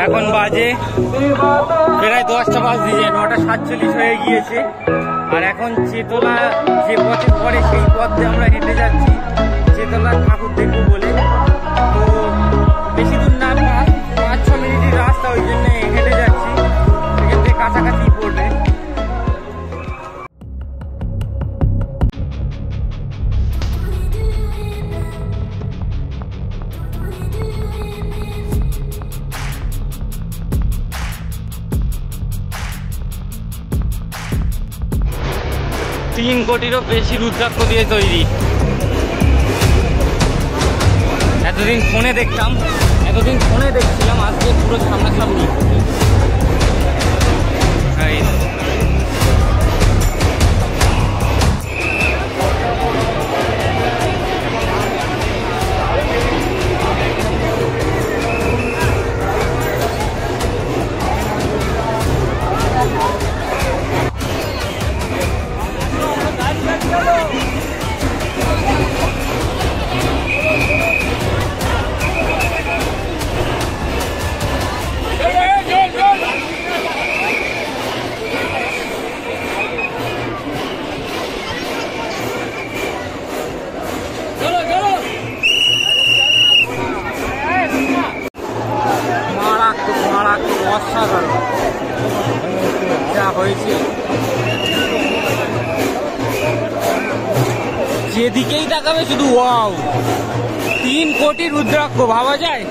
এখন বাজে প্রায় 10টা বাজ দিয়ে 9টা 47 হয়ে গিয়েছে। আর এখন চেতলা যে পথে পড়ে সেই পথ দিয়ে আমরা হেঁটে যাচ্ছি চেতলা ঠাকুর দেখবো বলে। তো বেশি দূর না, 5-6 মিনিটের রাস্তা, ওই জন্য হেঁটে যাচ্ছি, এখান থেকে কাছাকাছি পড়বে। তিন কোটিরও বেশি রুদ্রাক্ষ দিয়ে তৈরি। এতদিন ফোনে দেখছিলাম, আজকে পুরো সামনাসামনি। যেদিকেই তাকাবে শুধু ওয়াও, 3 কোটি রুদ্রাক্ষ, ভাবা যায়?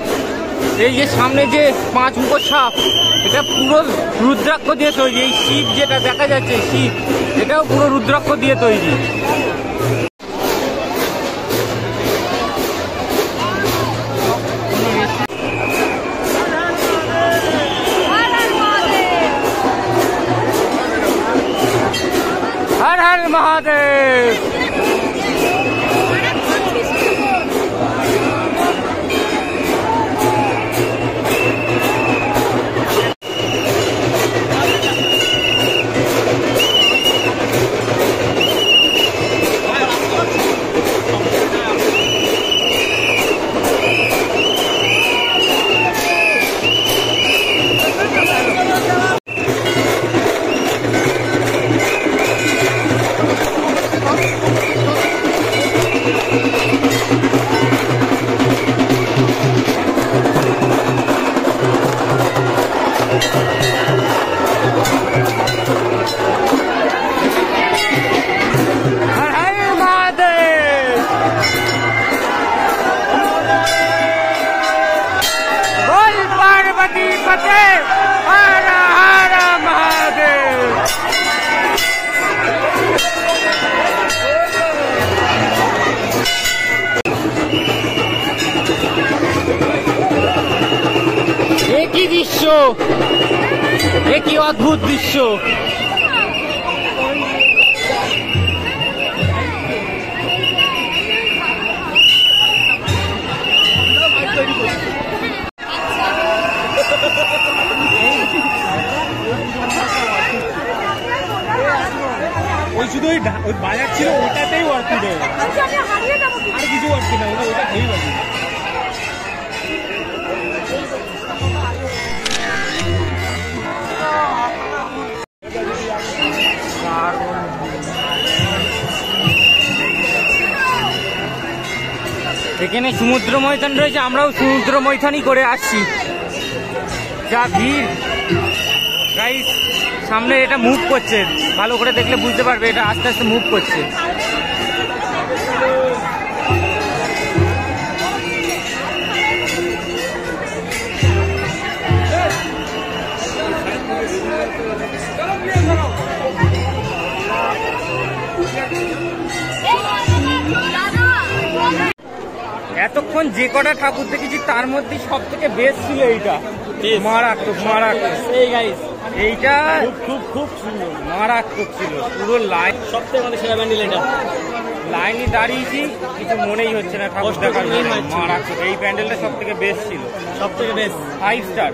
এই যে সামনে যে 5 মুখো সাপ, এটা পুরো রুদ্রাক্ষ দিয়ে তৈরি। এই শিব যেটা দেখা যাচ্ছে, শিব, এটাও পুরো রুদ্রাক্ষ দিয়ে তৈরি। हर हर महादेव। একই দৃশ্য, একই অদ্ভুত দৃশ্য। ওই শুধু ওই বাজার ছিল, ওটাতেই ওয়ার্ক ছিল, আর কিছু ওয়ার্ক ছিল, ওটা হয়ে গেছে। এখানে সমুদ্র মৈথান রয়েছে, আমরাও সমুদ্র মৈথানই করে আসছি। যা ভিড় গাইস, সামনে এটা মুভ করছে, ভালো করে দেখলে বুঝতে পারবে, এটা আস্তে আস্তে মুভ করছে। এতক্ষণ যে কটা ঠাকুর দেখেছি তার মধ্যে সব থেকে বেস্ট ছিল এইটা, মারাত্মক মারাত্মক। এই গাইস, এইটা খুব খুব সুন্দর, মারাত্মক ছিল। পুরো লাইন, সব থেকে আমাদের সেরা ব্যান্ডেল এটা। লাইনে দাঁড়িয়েছি, কিছু মনেই হচ্ছে না ঠাকুর দেখার, মারাত্মক। এই প্যান্ডেলটা সব থেকে বেস্ট ছিল, সব থেকে বেস্ট, 5 স্টার।